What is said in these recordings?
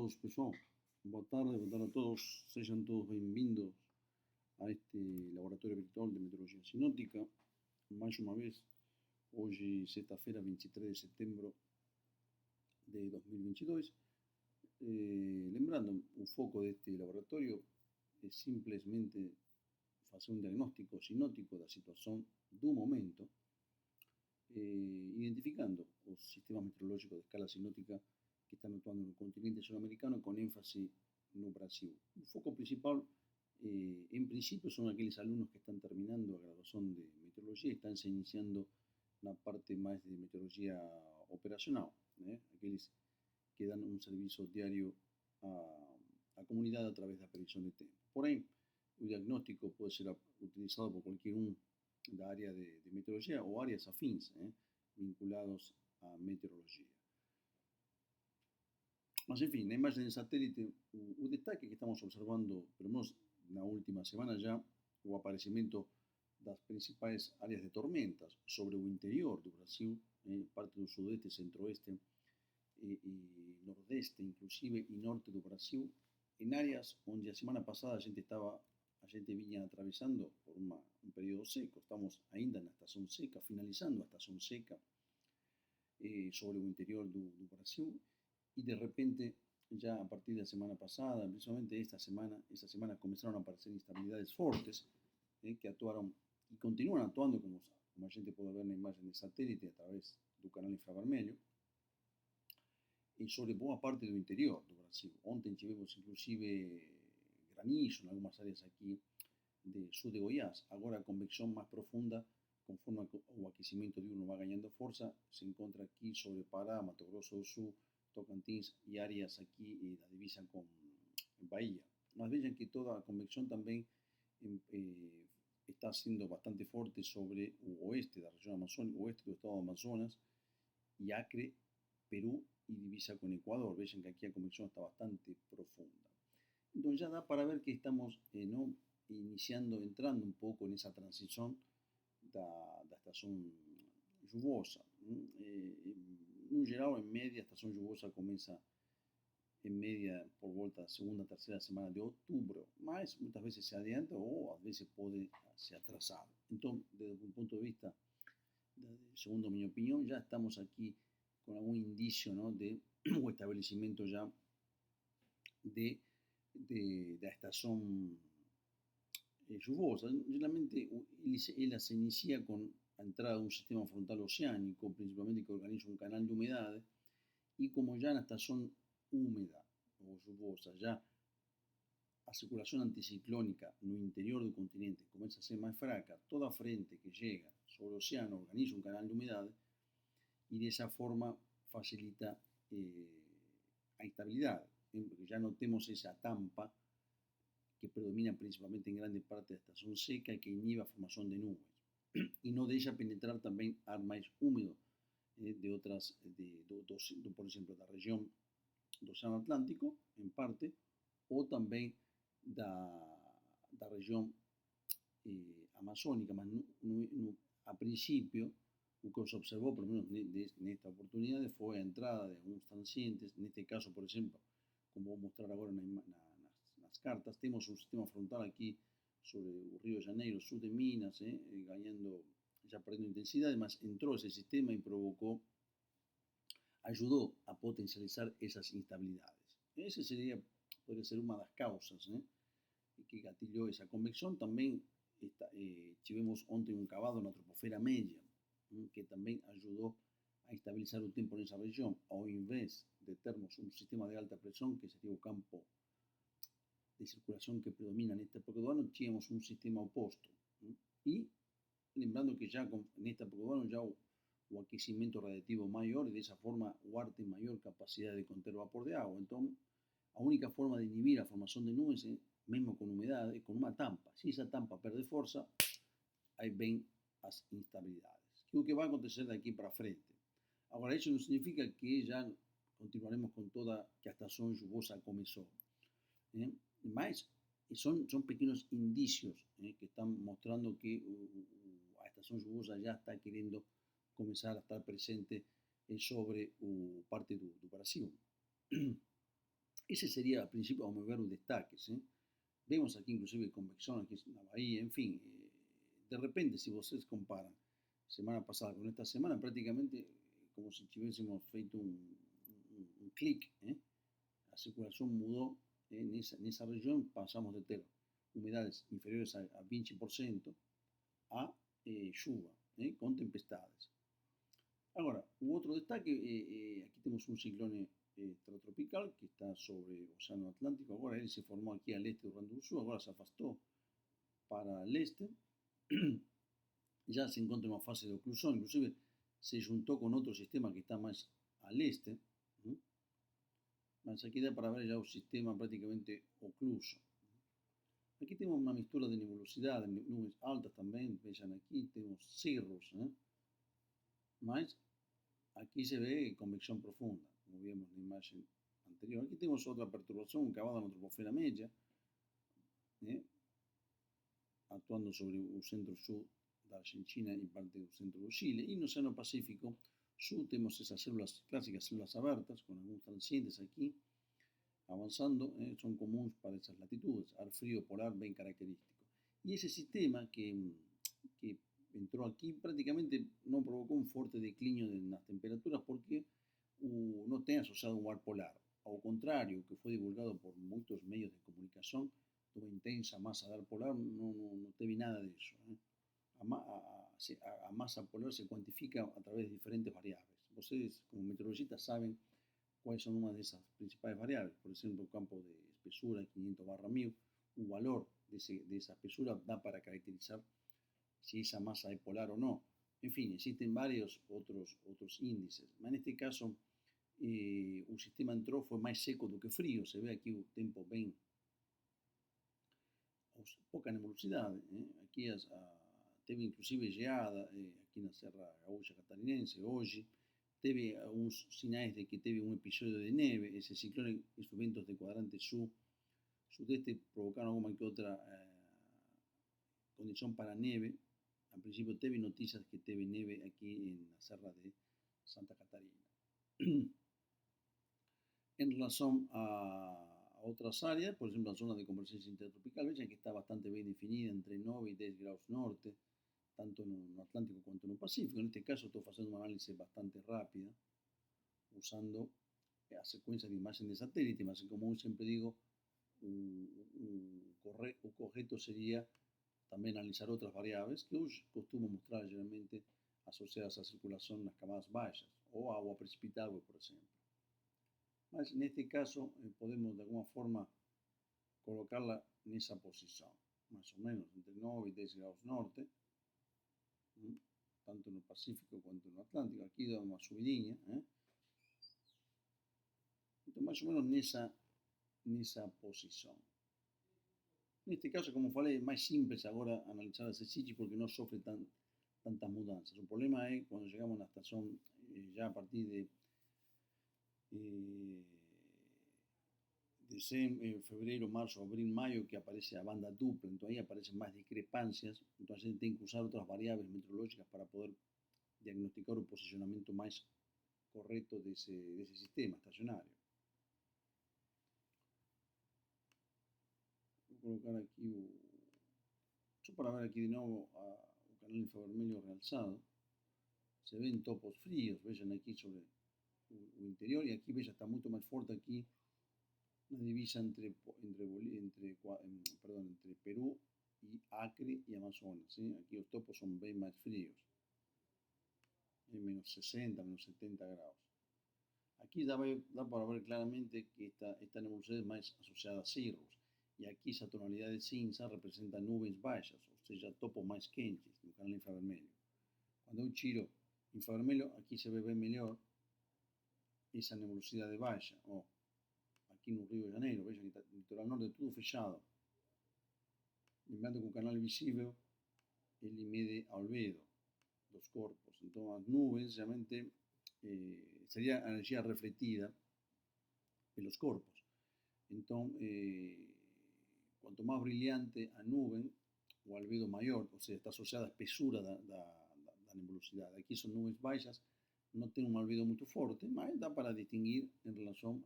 todos, pessoal. Boa tarde a todos. Sejam todos bem-vindos a este laboratório virtual de meteorologia sinótica. Mais uma vez, hoje, sexta-feira, 23 de setembro de 2022. Lembrando, o foco deste laboratório é simplesmente fazer um diagnóstico sinótico da situação do momento, identificando os sistemas meteorológicos de escala sinótica que están actuando en el continente sudamericano con énfasis no Brasil. O foco principal, en principio, son aqueles alumnos que están terminando a graduación de meteorología y están se iniciando na parte máis de meteorología operacional, aqueles que dan un servicio diario á comunidade a través da predicción de tempo. Porém, o diagnóstico pode ser utilizado por cualquier un da área de meteorología ou áreas afins vinculados á meteorología. Mas, enfim, na imagem de satélite, o destaque que estamos observando, pelo menos na última semana já, o aparecimento das principais áreas de tormentas sobre o interior do Brasil, parte do sudeste, centro-oeste e nordeste, inclusive, e norte do Brasil, em áreas onde a semana passada a gente vinha atravessando por um período seco. Estamos ainda na estação seca, finalizando a estação seca sobre o interior do Brasil. Y de repente, ya a partir de la semana pasada, precisamente esta semana comenzaron a aparecer instabilidades fuertes que actuaron y continúan actuando, como a gente puede ver en la imagen de satélite a través del canal infravermelho, y sobre boa parte do interior do Brasil. Ontem tivemos inclusive granizo en algunas áreas aquí de sur de Goiás. Agora a convección más profunda, conforme o aquecimiento diurno va ganando fuerza, se encontra aquí sobre Pará, Mato Grosso do Sul, Tocantins y áreas aquí da divisa con Bahía. Mas vean que toda a convección también está siendo bastante fuerte sobre o oeste da región amazónica, oeste do estado de Amazonas y Acre, Perú y divisa con Ecuador. Vean que aquí a convección está bastante profunda. Entonces ya da para ver que estamos entrando un pouco nessa transición da estación lluviosa. No geral, en media, a estación lluviosa comienza en media por volta da segunda, tercera semana de outubro, mas muitas veces se adianta ou às vezes pode ser atrasado. Então, desde un punto de vista, segundo mi opinión, ya estamos aquí con algún indicio, ¿no?, de o establecimiento ya de la estación lluviosa. Generalmente, ella se inicia con a entrada de un sistema frontal oceánico, principalmente que organiza un canal de humedades, y como ya en la estación húmeda o lluviosa, ya a circulación anticiclónica no interior del continente comienza a ser más fraca, toda frente que llega sobre el océano organiza un canal de humedades y de esa forma facilita la estabilidad, porque ya no tenemos esa tampa que predomina principalmente en grande parte de la estación seca y que inhibe la formación de nubes. Y no deja penetrar también ar más húmedo de otras, por ejemplo, de la región del Océano Atlántico, en parte, o también de la región amazónica. Mas a principio, lo que se observó, por lo menos en esta oportunidad, fue la entrada de algunos transientes. En este caso, por ejemplo, como voy a mostrar ahora en las cartas, tenemos un sistema frontal aquí sobre el Río de Janeiro, sur de Minas, ganando, ya perdiendo intensidad. Además, entró ese sistema y ayudó a potencializar esas instabilidades. Esa podría ser una de las causas que gatilló esa convección. También tuvimos ontem un cavado en la troposfera media, que también ayudó a estabilizar el tiempo en esa región. Ao invés de termos un sistema de alta presión, que sería el campo de circulación que predomina en esta época do ano, tínhamos un sistema oposto. Y lembrando que ya en esta época do ano ya o aquecimiento radiativo maior, e dessa forma o ar tem maior capacidade de conter vapor de agua. Então, a única forma de inhibir a formação de nuvens, mesmo com umidade, é com uma tampa. Se essa tampa perde força, aí vem as instabilidades, que é o que vai acontecer daqui para frente. Agora, isso não significa que já continuaremos com toda que a estação lluviosa começou. Mas son pequeños indicios que están mostrando que la estación lluviosa ya está queriendo comenzar a estar presente sobre parte do Brasil. Ese sería, al principio, vamos a ver los destaques. Vemos aquí inclusive convección, aquí en la bahía, en fin. De repente, si ustedes comparan semana pasada con esta semana, prácticamente como si hubiésemos feito un clic. La circulación mudó en esa región, pasamos de tener humedades inferiores a 20% a chuva, con tempestades. Agora, outro destaque, aquí temos un ciclone extratropical que está sobre o Océano Atlántico. Agora ele se formou aquí al este do Rio Grande do Sul, agora se afastou para el este, ya se encontra en una fase de oclusión, inclusive se juntó con otro sistema que está más al este, mas aquí da para ver ya un sistema prácticamente ocluso. Aquí tenemos una mixtura de nebulosidade, nubes altas tamén, vexan aquí, temos cerros, mas aquí se ve convección profunda, como vimos na imagen anterior. Aquí temos outra perturbación, un cavada na troposfera media, actuando sobre o centro-sur da Argentina e parte do centro do Chile. E no Océano Pacífico Sur temos esas células clásicas, células abertas, con algunos transientes aquí, avanzando, son comuns para esas latitudes, ar frío polar ben característico. E ese sistema que entrou aquí prácticamente non provocou un forte declinio nas temperaturas porque non ten asociado un ar polar. Ao contrario, que foi divulgado por moitos medios de comunicación, dunha intensa masa de ar polar, non teve nada disso. A masa polar se cuantifica a través de diferentes variables. Vocês, como meteorologistas, saben cuáles son una de esas principales variables. Por ejemplo, el campo de espesura 500/1000, un valor de esa espesura da para caracterizar si esa masa es polar o no. En fin, existen varios otros índices. En este caso, un sistema entró, fue más seco do que frío. Se ve aquí un tempo bem poca nebulosidade. Aquí teve inclusive geada aqui na Serra Gaúcha Catarinense hoje. Teve alguns sinais de que teve um episódio de neve. Esse ciclone e os ventos de quadrante sudeste provocaram alguma que outra condição para neve. Al principio teve noticias que teve neve aquí en la Serra de Santa Catarina. En relación a otras áreas, por ejemplo, la zona de convergencia intertropical, vean que está bastante bien definida entre 9 y 10 grados norte, tanto en el Atlántico como en el Pacífico. En este caso estoy haciendo un análisis bastante rápido, usando la secuencia de imagen de satélite, más como siempre digo, un correcto sería también analizar otras variables que hoy costumo mostrar generalmente asociadas a circulación en las camadas bajas o agua precipitada, por ejemplo. Mas en este caso podemos de alguna forma colocarla en esa posición, más o menos entre 9 y 10 grados norte, tanto en el Pacífico como en el Atlántico. Aquí da una subidinha, entonces más o menos en esa posición. En este caso, como falei, es más simple ahora analizar ese sitio porque no sufre tantas mudanzas. El problema es cuando llegamos a la estación ya a partir de febrero, marzo, abril, mayo, que aparece a banda dupla, entonces ahí aparecen más discrepancias, entonces se tiene que usar otras variables meteorológicas para poder diagnosticar un posicionamiento más correcto de ese sistema estacionario. Voy a colocar aquí, solo para ver aquí de nuevo el canal infravermelho realzado. Se ven topos fríos, vean aquí sobre el interior, y aquí vean está mucho más fuerte aquí la divisa entre Perú y Acre y Amazonas. Aquí los topos son bien más fríos, en menos 60, menos 70 grados. Aquí da para ver claramente que esta nebulosidad es más asociada a cerros. Y aquí esa tonalidad de cinza representa nubes bajas, o sea, topos más quentes no canal infravermelho. Cuando eu tiro infravermelho, aquí se ve bem melhor esa nebulosidade baixa. Aqui no Rio de Janeiro, vejam que está no litoral norte tudo fechado. Lembrando que o canal visível ele mede a albedo dos corpos. Então as nuvens realmente sería a energia refletida pelos corpos. Então, quanto mais brilhante a nuvem, o albedo maior, ou seja, está asociada à espessura da nebulosidade. Aqui são nuvens baixas, não tem um albedo muito forte, mas dá para distinguir em relação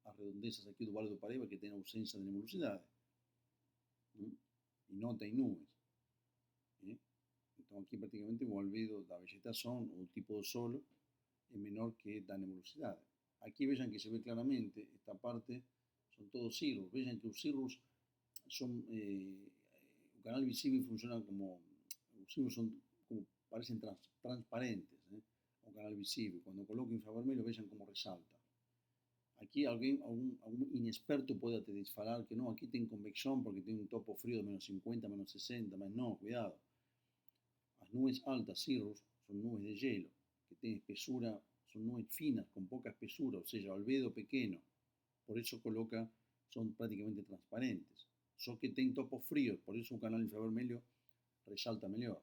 as redondezas aqui do Vale do Paraíba que tem ausência de nebulosidade, né? E não tem nuvens, né? Então aqui praticamente o albedo da vegetação, o tipo de solo, é menor que da nebulosidade. Aqui vejam que se ve claramente, esta parte são todos cirros. Vejam que os cirros são, o canal visível funciona como, os cirros são como, parecem transparentes, né? O canal visível. Quando coloco infravermelho, vejam como ressalta. Aqui algum inexperto pode até falar que não, aqui tem convecção porque tem um topo frio de menos 50, menos 60, mas não, cuidado. As nuvens altas, cirros, são nuvens de gelo, que têm espessura, são nuvens finas, com pouca espessura, ou seja, albedo pequeno. Por isso coloca, são praticamente transparentes. Só que tem topos frios, por isso o canal infravermelho resalta melhor,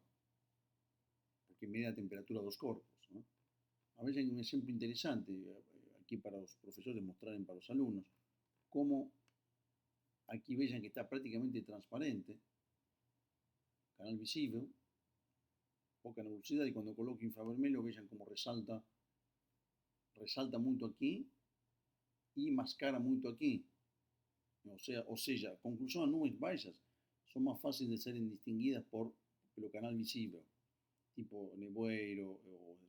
porque mede a temperatura dos corpos, ¿no? A veces un exemplo interesante aquí para os profesores mostrarem para os alunos como aquí vejam que está prácticamente transparente, canal visível, pouca nebulosidade, e quando coloco infravermelho vejam como resalta muito aqui e mascara muito aqui. Ou seja, conclusão, as nuvens baixas são mais fáceis de serem distinguidas pelo canal visível, tipo nevoeiro ou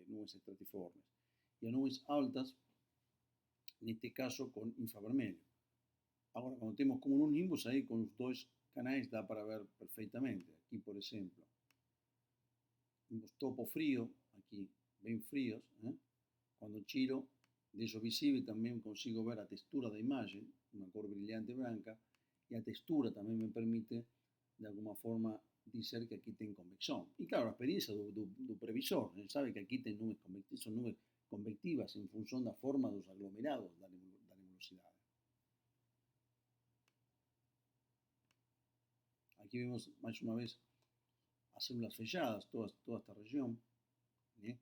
nuvens estratiformes. E as nuvens altas, neste caso, com infravermelho. Agora, quando temos como nos nimbos, aí com os dois canais dá para ver perfeitamente. Aqui, por exemplo, os topo frio, aqui bem frios, né? Quando tiro, deixo visível, também consigo ver a textura da imagem, uma cor brilhante branca, e a textura também me permite, de alguma forma, dizer que aqui tem convecção. E claro, a experiência do previsor, ele sabe que aqui tem nuvens convectivas, são nuvens convectivas em função da forma dos aglomerados da nebulosidade. Aqui vemos mais uma vez as células fechadas, toda esta região, né?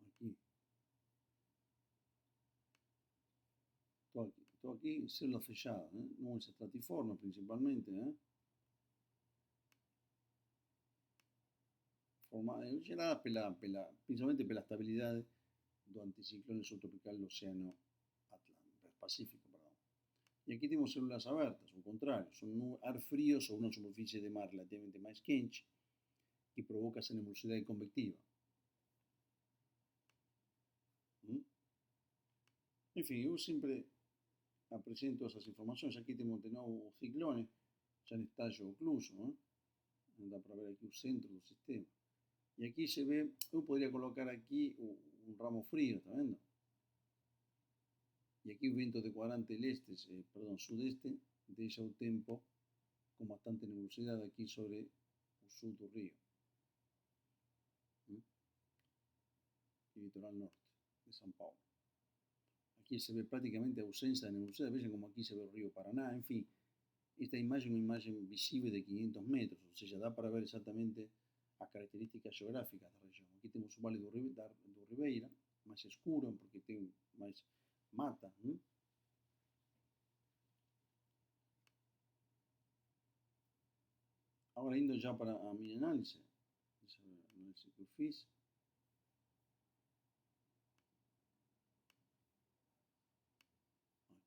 Aqui. Estou aqui, células fechadas, né? Nuvens estratiformes principalmente, né? Gerada principalmente pela estabilidade do anticiclone subtropical do Oceano Pacífico. Perdão. E aqui temos células abertas, ao contrário, são ar frios ou uma superfície de mar relativamente mais quente que provoca essa nebulosidade convectiva. Enfim, eu sempre apresento essas informações. Aqui temos de novo o ciclone, já em estágio ocluso, né? Dá para ver aqui o centro do sistema. E aqui se vê, eu poderia colocar aqui um ramo frio, está vendo? E aqui o vento de quadrante sudeste, deixa o tempo com bastante nebulosidade aqui sobre o sul do rio. E litoral norte de São Paulo. Aqui se vê praticamente a ausência de nebulosidade. Vejam como aqui se vê o rio Paraná. Enfim, esta imagem é uma imagem visível de 500 metros, ou seja, dá para ver exatamente as características geográficas da região. Aqui temos o Vale do Ribeira, mais escuro, porque tem mais mata. Agora, indo já para a minha análise, essa é a análise que eu fiz.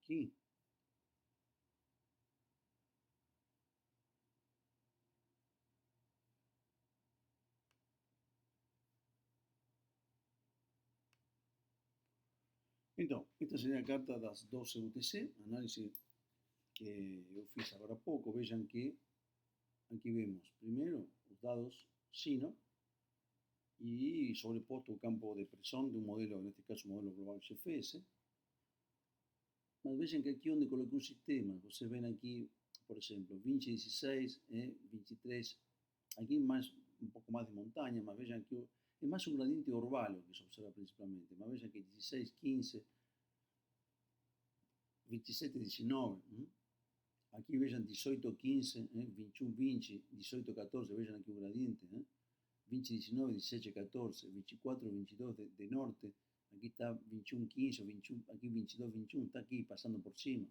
Aqui. Então, esta seria a carta das 12 UTC, análise que eu fiz agora há pouco. Vejam que aqui vemos, primeiro, os dados SINO e sobreposto o campo de pressão de um modelo, neste caso, o modelo global GFS. Mas vejam que aqui onde coloquei o sistema, vocês veem aqui, por exemplo, 2016, 23, aqui mais, um pouco mais de montanha, mas vejam aqui, é mais um gradiente orvalho que se observa principalmente, mas vejam que 16, 15, 27, 19, aqui vejam 18, 15, 21, 20, 18, 14, vejam aqui o gradiente, 20, 19, 17, 14, 24, 22 de norte, aqui está 21, 15, 21, aqui 22, 21, está aqui passando por cima,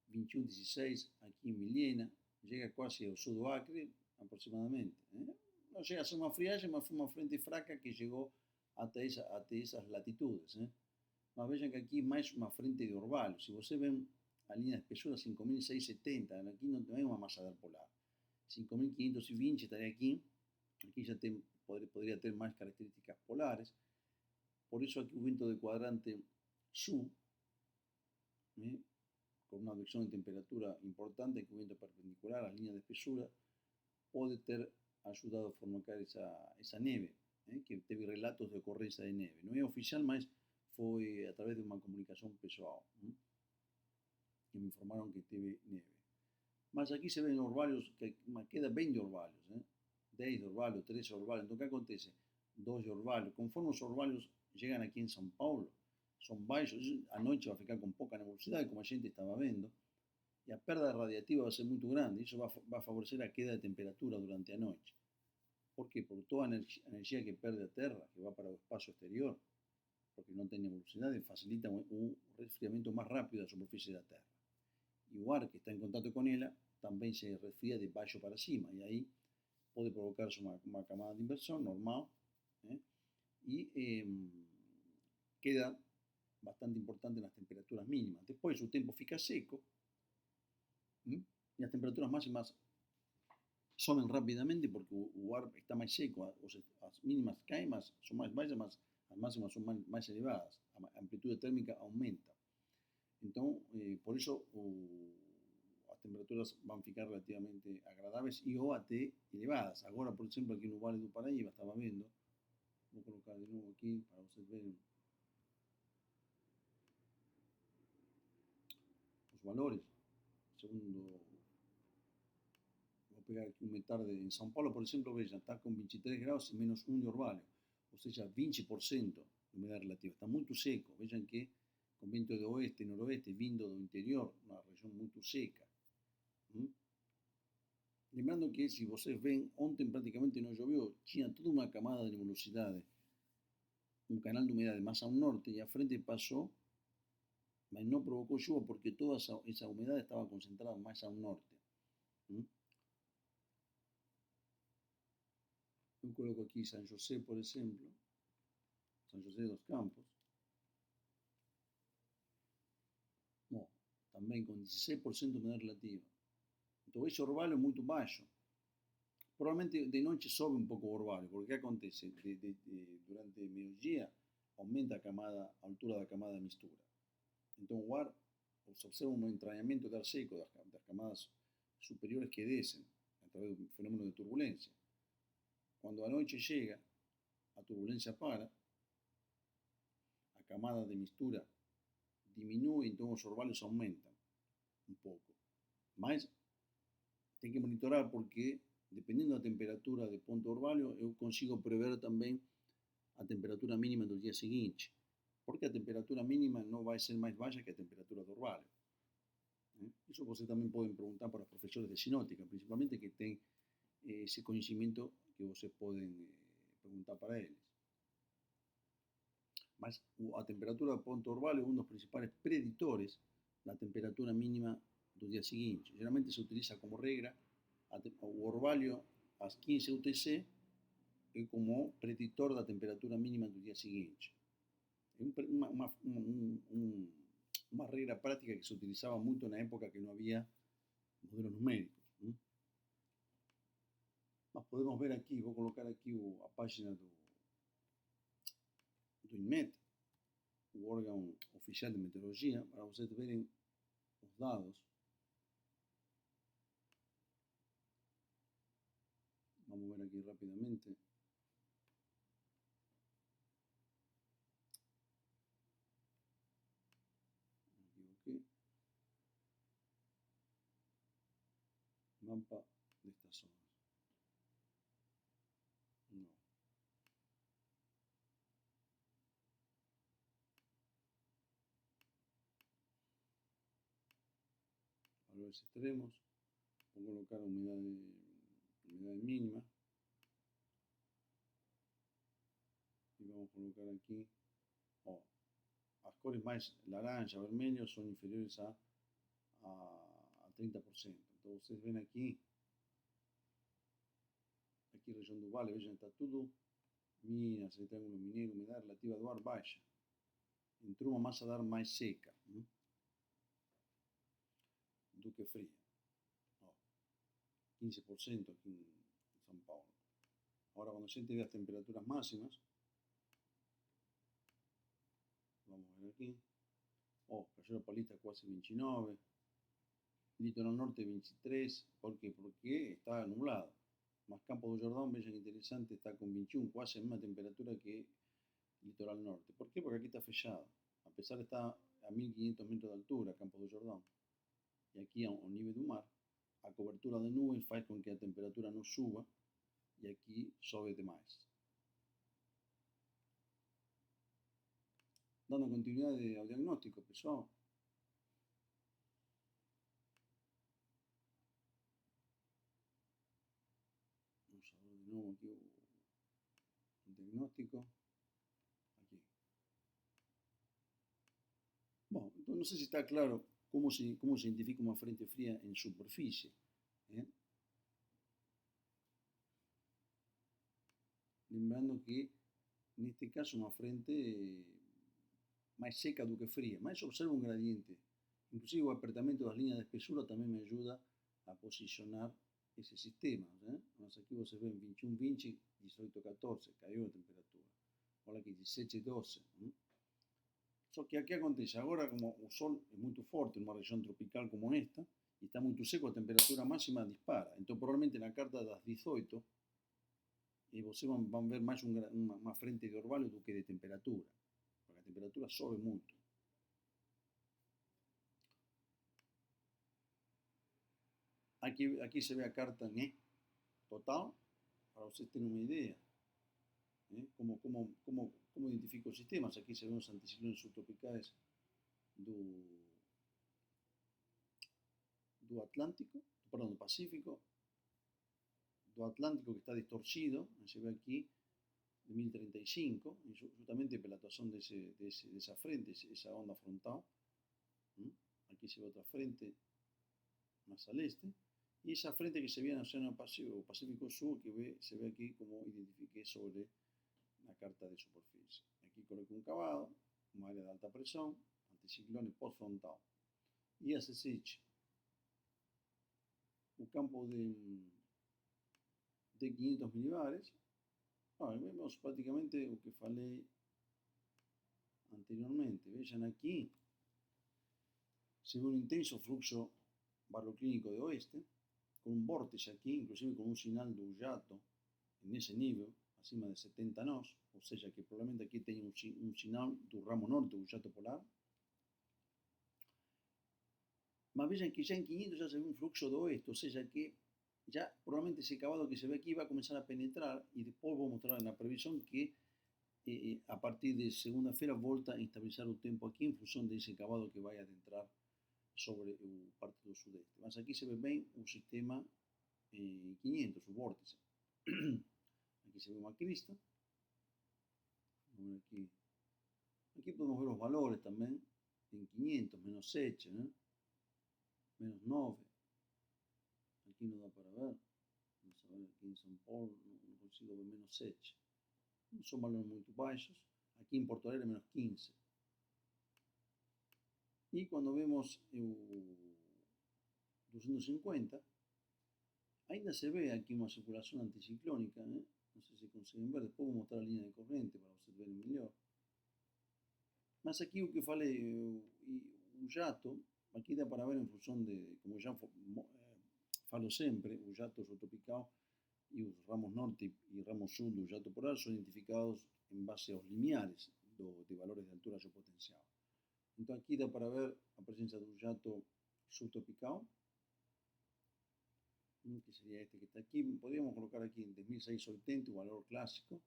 21, 16, aqui em Milena, chega quase ao sul do Acre, aproximadamente. Não chega a ser uma friagem, mas foi uma frente fraca que chegou até esas latitudes. Mas vejam que aqui mais uma frente de orvalho. Se você vê a linha de espessura 5.670, aqui não é uma massa de ar polar. 5.520 estaria aqui. Aqui já poderia ter mais características polares. Por isso aqui o vento de quadrante sul, com uma versão de temperatura importante, que o vento perpendicular às linhas de espessura, pode ter ajudado a formar essa neve, que teve relatos de ocorrência de neve. Não é oficial, mas foi através de uma comunicação pessoal, que me informaram que teve neve. Mas aqui se vê orvalhos, uma queda bem de orvalhos, 10 de orvalho, 13 de orvalho. Então o que acontece? 2 de orvalho. Conforme os orvalhos chegam aqui em São Paulo, são baixos, a noite vai ficar com pouca nebulosidade, como a gente estava vendo, e a perda radiativa vai ser muito grande. Isso vai favorecer a queda de temperatura durante a noite. Por quê? Por toda a energia que perde a Terra, que vai para o espaço exterior, porque não tem nebulosidade, facilita o resfriamento mais rápido da superfície da Terra. E o ar que está em contato com ela também se resfria de baixo para cima, e aí pode provocar-se uma camada de inversão normal, e queda bastante importante nas temperaturas mínimas. Depois o tempo fica seco, e as temperaturas máximas sobem rapidamente porque o ar está mais seco, as mínimas caem, mas são mais baixas, mas as máximas são mais elevadas, a amplitude térmica aumenta. Então, por isso as temperaturas vão ficar relativamente agradáveis e ou até elevadas. Agora, por exemplo, aqui no Vale do Paraíba, estava vendo, vou colocar de novo aqui para vocês verem os valores, segundo. Vou pegar aqui uma tarde em São Paulo, por exemplo, veja, está com 23 graus e menos 1 de orvalho, ou seja, 20% de umidade relativa. Está muito seco. Vejam que com vento de oeste e noroeste vindo do interior, uma região muito seca. Lembrando que, se vocês veem, ontem praticamente não choveu, tinha toda uma camada de nebulosidade, um canal de umidade mais ao norte, e a frente passou, mas não provocou chuva porque toda essa umidade estava concentrada mais ao norte. Eu coloco aqui São José, por exemplo, São José dos Campos. Bom, também com 16% de umidade relativa. Então esse orvalho é muito baixo. Provavelmente de noite sobe um pouco o orvalho, porque o que acontece? Durante o meio-dia aumenta a altura da camada de mistura. Então o ar, se observa um entranhamento de ar seco das camadas superiores que descem, através do fenômeno de turbulência. Quando a noite chega, a turbulência para, a camada de mistura diminui, então os orvalhos aumentam um pouco. Mas tem que monitorar porque, dependendo da temperatura de ponto orvalho, eu consigo prever também a temperatura mínima do dia seguinte, porque a temperatura mínima não vai ser mais baixa que a temperatura do orvalho. Isso vocês também podem perguntar para os professores de sinótica, principalmente, que têm esse conhecimento, que vocês podem perguntar para eles. Mas a temperatura do ponto orvalho é um dos principais preditores da temperatura mínima do dia seguinte. Geralmente se utiliza como regra o orvalho às 15 UTC é como preditor da temperatura mínima do dia seguinte. É uma regra prática que se utilizava muito na época que não havia modelos numéricos. Mas podemos ver aqui, vou colocar aqui a página do INMET, o órgão oficial de meteorologia, para vocês verem os dados. Vamos ver aqui rapidamente. Aqui. Mapa de estas zonas. No. Valores extremos. Vou colocar a umidade mínima. E vamos colocar aqui, as cores mais laranja, vermelho, são inferiores a 30%. Então vocês veem aqui região do Vale, vejam, está tudo Minas, Triângulo Mineiro, umidade relativa do ar baixa. Entrou uma massa de ar mais seca do que fria. Ó, 15% aqui em São Paulo. Agora, quando a gente vê as temperaturas máximas, vamos ver aqui. Ó, Cachoeira Paulista quase 29, Litoral Norte 23. ¿Por qué? Porque está nublado. Más Campo do Jordão, vean que interesante, está con 21, casi a la misma temperatura que Litoral Norte. ¿Por qué? Porque aquí está fechado. A pesar de estar a 1500 metros de altura, Campo do Jordão, y aquí a un nivel del mar, a cobertura de nubes faz con que la temperatura no suba y aquí sobe demais. Dando continuidad al diagnóstico, pessoal. Vamos a ver de nuevo aquí el diagnóstico. Aquí. Bueno, entonces no sé si está claro cómo se identifica una frente fría en superficie. Lembrando que en este caso una frente más seca do que fría, mas observa un gradiente. Inclusive o apertamento das linhas de espessura também me ajuda a posicionar esse sistema. Mas aqui você vê 21, 20, 18, 14, caiu a temperatura. Olha aqui, 17, 12. Só que aqui acontece, agora como o sol é muito forte numa região tropical como esta, e está muito seco, a temperatura máxima dispara. Então provavelmente na carta das 18, vocês vão ver mais uma frente de orvalho do que de temperatura. Porque a temperatura sobe muito. Aqui se ve a carta, né, total, para vocês terem uma ideia. Como identifica os sistemas. Aqui se vê os anticiclones subtropicais do Atlântico, perdão, do Pacífico, do Atlántico que está distorcido, se ve aquí de 1035, justamente pela atuação dessa frente, essa onda frontal. Aqui se ve outra frente más al este, y esa frente que se ve en el Océano Pacífico Sur, que se ve aquí como identifiqué sobre la carta de superficie. Aquí coloqué un cavado, una área de alta presión, anticiclone postfrontal. Y a SSH, un campo de 500 milibares. Vemos prácticamente lo que falei anteriormente. Vean aquí, se ve un intenso fluxo baroclínico de oeste, con un vórtice aquí, inclusive con un sinal de jato en ese nivel, acima de 70 nós, ou seja, que provavelmente aqui tem um sinal do ramo norte, do jato polar. Mas vejam que já em 500 já se vê um fluxo do oeste, ou seja, que já provavelmente esse cavado que se vê aqui vai começar a penetrar, e depois vou mostrar na previsão que a partir de segunda-feira volta a estabilizar o tempo aqui em função desse cavado que vai adentrar sobre o parte do sudeste. Mas aqui se vê bem o sistema 500, o vórtice. Aqui se vê uma crista. Aqui podemos ver os valores também. Em 500, menos 7, né? Menos 9. Aqui não dá para ver. Vamos ver aqui em São Paulo, não consigo ver menos 7. Não são valores muito baixos. Aqui em Porto Alegre, menos 15. Y cuando vemos 250, ainda se ve aquí una circulación anticiclónica, no sé si consiguen ver, después voy a mostrar la línea de corriente para ustedes verem mejor. Mas aquí lo que falei, o jato, aquí dá para ver en función de, como ya falo sempre, o jato subtropical y los ramos norte y ramos sur do jato polar son identificados en base a los limiares de valores de altura geopotencial. Então aqui dá para ver a presença do jato subtropical, que seria este que está aqui. Podríamos colocar aqui em 10.680, o valor clássico,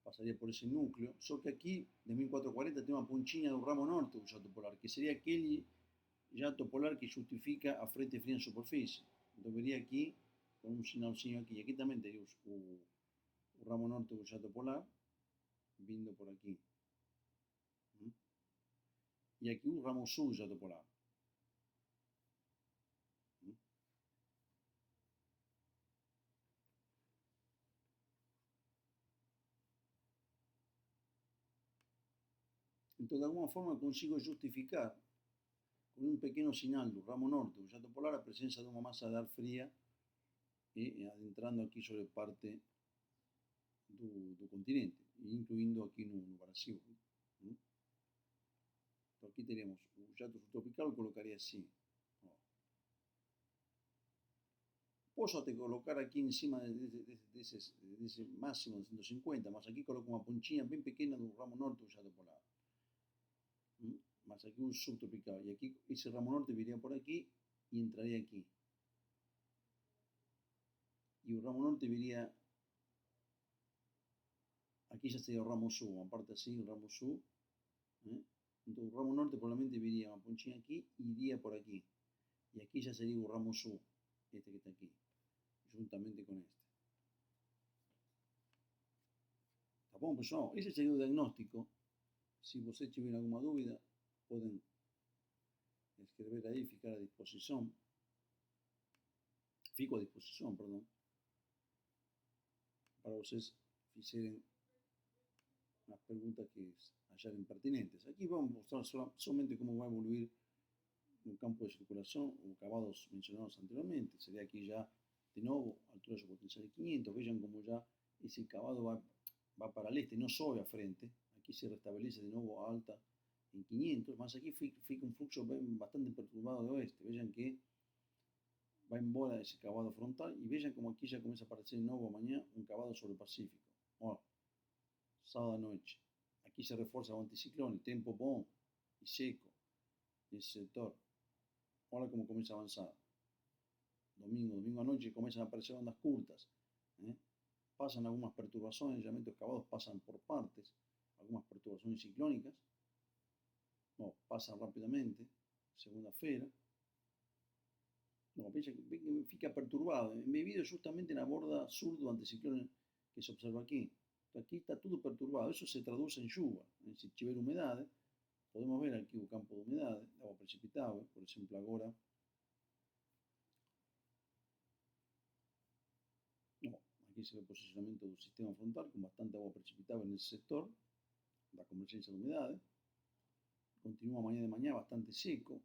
passaria por esse núcleo, só que aqui, de 1440, tem uma pontinha do ramo norte do jato polar, que seria aquele jato polar que justifica a frente fria em superfície. Então veria aqui, com um sinalzinho aqui, e aqui também teria o ramo norte do jato polar, vindo por aqui. Y aquí un ramo sur do jato polar. Então, de alguma forma, consigo justificar com um pequeno sinal do ramo norte do jato polar a presença de uma massa de ar fria e adentrando aqui sobre parte do continente, incluindo aqui no Brasil. Né? Então aqui teríamos o jato subtropical, eu colocaria assim. Ó. Posso até colocar aqui em cima desse máximo de 150, mas aqui coloco uma pontinha bem pequena do ramo norte do jato polar. Mas aqui un subtropical. Y aquí ese ramo norte viría por aquí y entraría aquí. Y el ramo norte viría, aquí ya sería el ramo sur, aparte así, el ramo sur. Entonces el ramo norte probablemente viría una ponchina aquí y iría por aquí. Y aquí ya sería el ramo sur, este que está aquí, juntamente con este. Tá bom, pessoal? Esse seria o diagnóstico. Se vocês tiverem alguma dúvida, podem escrever aí, ficar à disposição. Fico à disposição, perdão, para vocês fizerem as perguntas que acharem pertinentes. Aqui vamos mostrar somente como vai evoluir no campo de circulação, os cavados mencionados anteriormente. Seria aqui já, de novo, altura de potencial de 500. Vejam como já esse cavado va para el este, no sobe a frente. Aquí se restablece de nuevo a alta en 500, más aquí fica un flujo bastante perturbado de oeste. Vean que va en bola ese cavado frontal y vean como aquí ya comienza a aparecer de nuevo mañana un cavado sobre el Pacífico. Bueno, sábado noche. Aquí se refuerza el anticiclón, tiempo bom y seco en ese sector. Ahora como comienza a avanzar. Domingo anoche comienzan a aparecer ondas curtas. Pasan algunas perturbaciones, los elementos cavados pasan por partes, algunas perturbaciones ciclónicas, no, pasan rápidamente, segunda-feira. No, fica perturbado, embebido justamente en la borda sur del anticiclón que se observa aquí. Aquí está todo perturbado, eso se traduce en lluvia. Si tiver humedad, podemos ver aquí un campo de humedad, agua precipitada, por ejemplo, ahora. No, aquí se ve el posicionamiento del sistema frontal con bastante agua precipitada en ese sector, la convergencia de humedades. Continúa mañana de mañana bastante seco.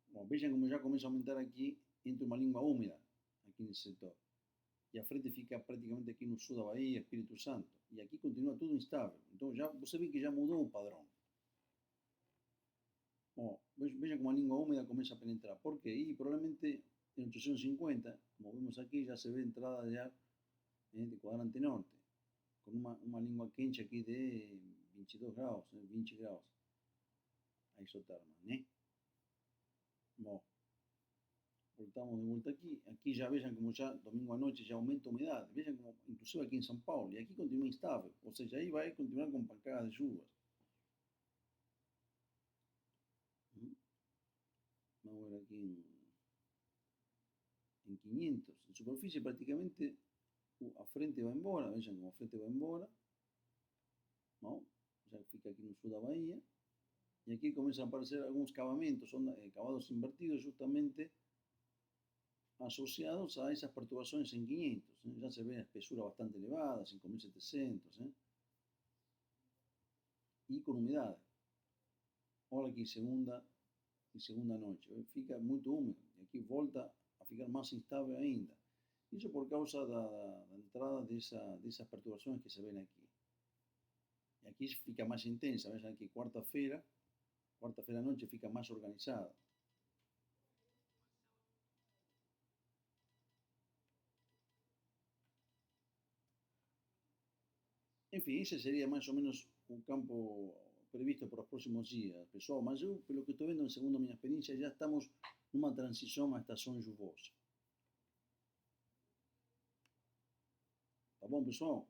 Bueno, vean como ya comienza a aumentar aquí, entra una lengua húmeda aquí en el sector. Y a frente fica prácticamente aquí en el sur de Bahía, Espíritu Santo. Y aquí continúa todo instável. Entonces ya, você ve que ya mudó el padrón. Bueno, vean como la lengua húmeda comienza a penetrar. ¿Por qué? Y probablemente en 850, como vemos aquí, ya se ve entrada ya de cuadrante norte, con una lengua quente aquí de 22 grados, 20 grados, a isoterma, ¿eh? Bueno, voltamos de vuelta aquí. Aquí ya vean como ya domingo anoche ya aumenta humedad. Vean como inclusive aquí en São Paulo. Y aquí continúa inestable. O sea, ahí va a continuar con pancadas de lluvias. Vamos a ver aquí en 500. En superficie prácticamente a frente va embora. Vean como a frente va embora. ¿No? Ya fica aquí en el sur de Bahía. Y aquí comienzan a aparecer algunos cavamentos, son cavados invertidos justamente asociados a esas perturbaciones en 500. Ya se ve la espesura bastante elevada, 5700. Y con humedad. Ahora aquí segunda noche. Fica muy húmedo. Y aquí volta a ficar más instable ainda. Y eso por causa de la entrada de esas perturbaciones que se ven aquí. Y aquí fica más intensa. Vean aquí cuarta-feira noche fica más organizada. En fin, ese sería más o menos un campo previsto para los próximos días. Pessoal, mas eu, pelo que estou vendo, segundo minha experiência, já estamos numa transição à estação chuvosa. Tá bom, pessoal?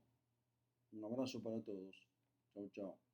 Um abraço para todos. Tchau, tchau.